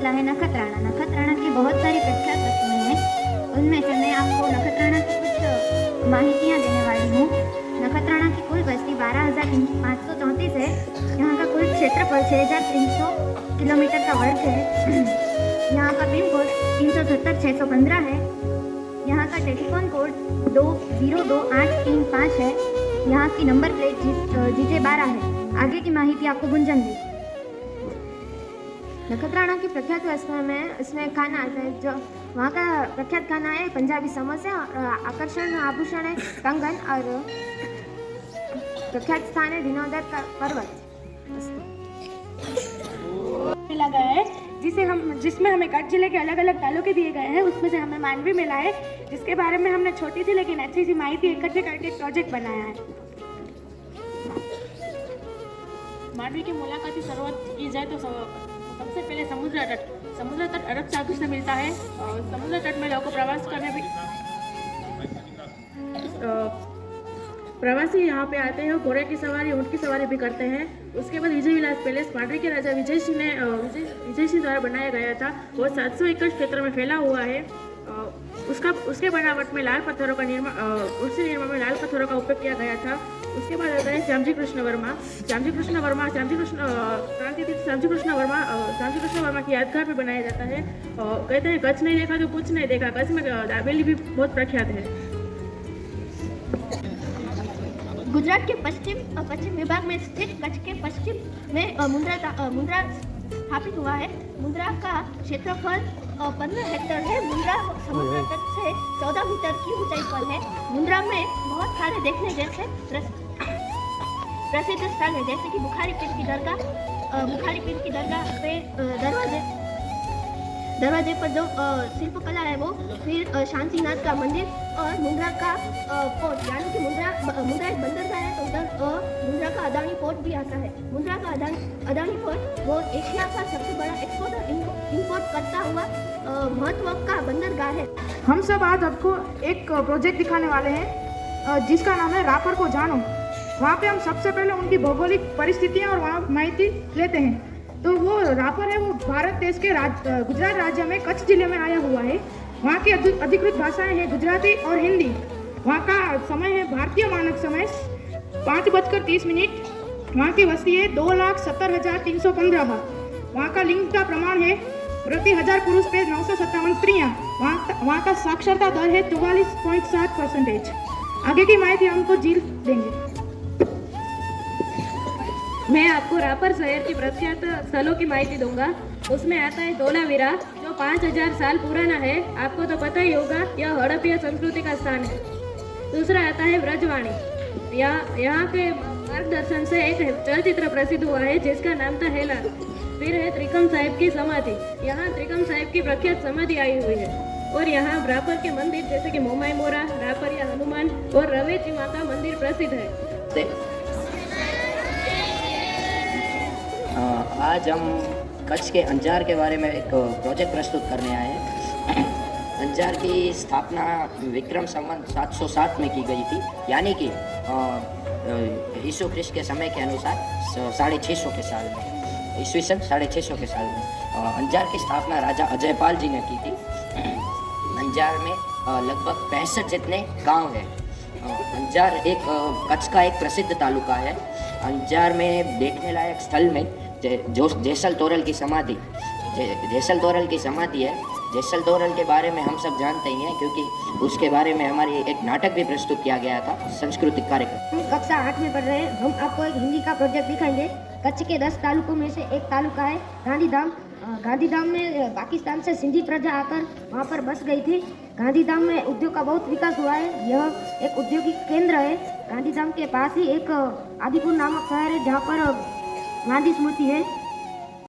अगला है नखत्राणा। नखत्राणा की बहुत सारी प्रख्यात वस्तुएं हैं, उनमें से मैं आपको नखत्राणा की कुछ माहितियाँ देने वाली हूँ। नखत्राणा की कुल बस्ती 12,534 है। यहाँ का कुल क्षेत्रफल 6,300 किलोमीटर का वर्ग है। यहाँ का पिन कोड 370-615 है। यहाँ का टेलीफोन कोड 202835 है। यहाँ की नंबर प्लेट GJ12 है। आगे की माहिती आपको गुंजन दी। नखत्राणा की प्रख्यात वस्तुएं में इसमें खाना आता है। जो वहाँ का प्रख्यात खाना है पंजाबी समोसे, आकर्षण आभूषण है कंगन, और प्रख्यात स्थान है दिनोदर का पर्वत लगा है जिसमें हमें कच्छ जिले के अलग अलग तालुके दिए गए हैं। उसमें से हमें मांडवी मिला है, जिसके बारे में हमने छोटी सी लेकिन अच्छी सी माहिती इकट्ठे करके एक प्रोजेक्ट बनाया है। मांडवी की मुलाकाती शुरुआत की जाए तो सबसे पहले समुद्र तट अरब सागर से मिलता है। समुद्र तट में लोगों को प्रवास करने भी प्रवासी यहाँ पे आते हैं, घोड़े की सवारी, ऊँट की सवारी भी करते हैं। उसके बाद विजय विलास पैलेस मांडवी के राजा विजय सिंह द्वारा बनाया गया था। वो 700 एकड़ क्षेत्र में फैला हुआ है। उसके बनावट में लाल पत्थरों का निर्माण का उपयोग किया गया था। उसके बाद आता है श्यामजी कृष्ण वर्मा की यादगार पे बनाया जाता है। कहते हैं कच्छ नहीं देखा तो कुछ नहीं देखा। कच्छ में दाबेली भी बहुत प्रख्यात है। गुजरात के पश्चिम विभाग में स्थित कच्छ के पश्चिम में मुंद्रा स्थापित हुआ है। मुंद्रा का क्षेत्रफल 15 हेक्टेयर है। मुंद्रा समुद्र तट से 14 मीटर की ऊंचाई पर है। मुंद्रा में बहुत सारे देखने जैसे प्रसिद्ध स्थल है, जैसे कि बुखारी पीर की दरगाह पे दरवाजे पर जो शिल्पकला है वो, फिर शांतिनाथ का मंदिर और मुंद्रा का पोर्ट, यानी कि मुंद्रा एक बंदरगाह है, तो उधर मुंद्रा का अदानी पोर्ट भी आता है। मुंद्रा का अदानी पोर्ट वो एशिया का सबसे बड़ा एक्सपोर्ट और इम्पोर्ट करता हुआ महत्व का बंदरगाह है। हम सब आज आपको एक प्रोजेक्ट दिखाने वाले हैं जिसका नाम है रापर को जानो। वहाँ पे हम सबसे पहले उनकी भौगोलिक परिस्थितियाँ और वहाँ माहिती लेते हैं। तो वो रापर है, वो भारत देश के गुजरात राज्य में कच्छ जिले में आया हुआ है। वहाँ की अधिकृत भाषाएं हैं गुजराती और हिंदी। वहाँ का समय है भारतीय मानक समय 5:30। वहाँ की वस्ती है 2,70,315। वहाँ का लिंग का प्रमाण है प्रति 1000 पुरुष पे 957 स्त्रियाँ। वहाँ का साक्षरता दर है 44.7%। आगे की माहिती हमको जील देंगे। मैं आपको रापर शहर की प्रख्यात स्थलों की माहिती दूंगा। उसमें आता है धोलावीरा, जो 5000 साल पुराना है। आपको तो पता ही होगा, यह हड़प्पा संस्कृति का स्थान है। दूसरा आता है ब्रजवाणी। यहाँ के मार्गदर्शन से एक चलचित्र प्रसिद्ध हुआ है जिसका नाम था हेला। फिर है त्रिकम साहिब की समाधि। यहाँ त्रिकम साहिब की प्रख्यात समाधि आई हुई है। और यहाँ रापर के मंदिर जैसे कि मोमाई मोरा, रापर या हनुमान और रवेची माता मंदिर प्रसिद्ध है। आज हम कच्छ के अंजार के बारे में एक प्रोजेक्ट प्रस्तुत करने आए हैं। अंजार की स्थापना विक्रम संवत 707 में की गई थी, यानी कि यीशु ख्रिस्त के समय के अनुसार 650 के साल में, ईस्वी सन 650 के साल में अंजार की स्थापना राजा अजयपाल जी ने की थी। अंजार में लगभग 65 जितने गांव हैं। अंजार एक कच्छ का एक प्रसिद्ध तालुका है। अंजार में देखने लायक स्थल में जो जैसल तोरल की समाधि है। जैसल तोरल के बारे में हम सब जानते ही हैं, क्योंकि उसके बारे में हमारी एक नाटक भी प्रस्तुत किया गया था, सांस्कृतिक कार्यक्रम। हम कक्षा 8 में पढ़ रहे हैं। हम आपको एक हिंदी का प्रोजेक्ट दिखाएंगे। कच्छ के 10 तालुकों में से एक तालुका है गांधीधाम। गांधीधाम में पाकिस्तान से सिंधी प्रजा आकर वहाँ पर बस गई थी। गांधीधाम में उद्योग का बहुत विकास हुआ है। यह एक औद्योगिक केंद्र है। गांधीधाम के पास ही एक आदिपुर नामक शहर है जहाँ पर गांधी स्मृति है।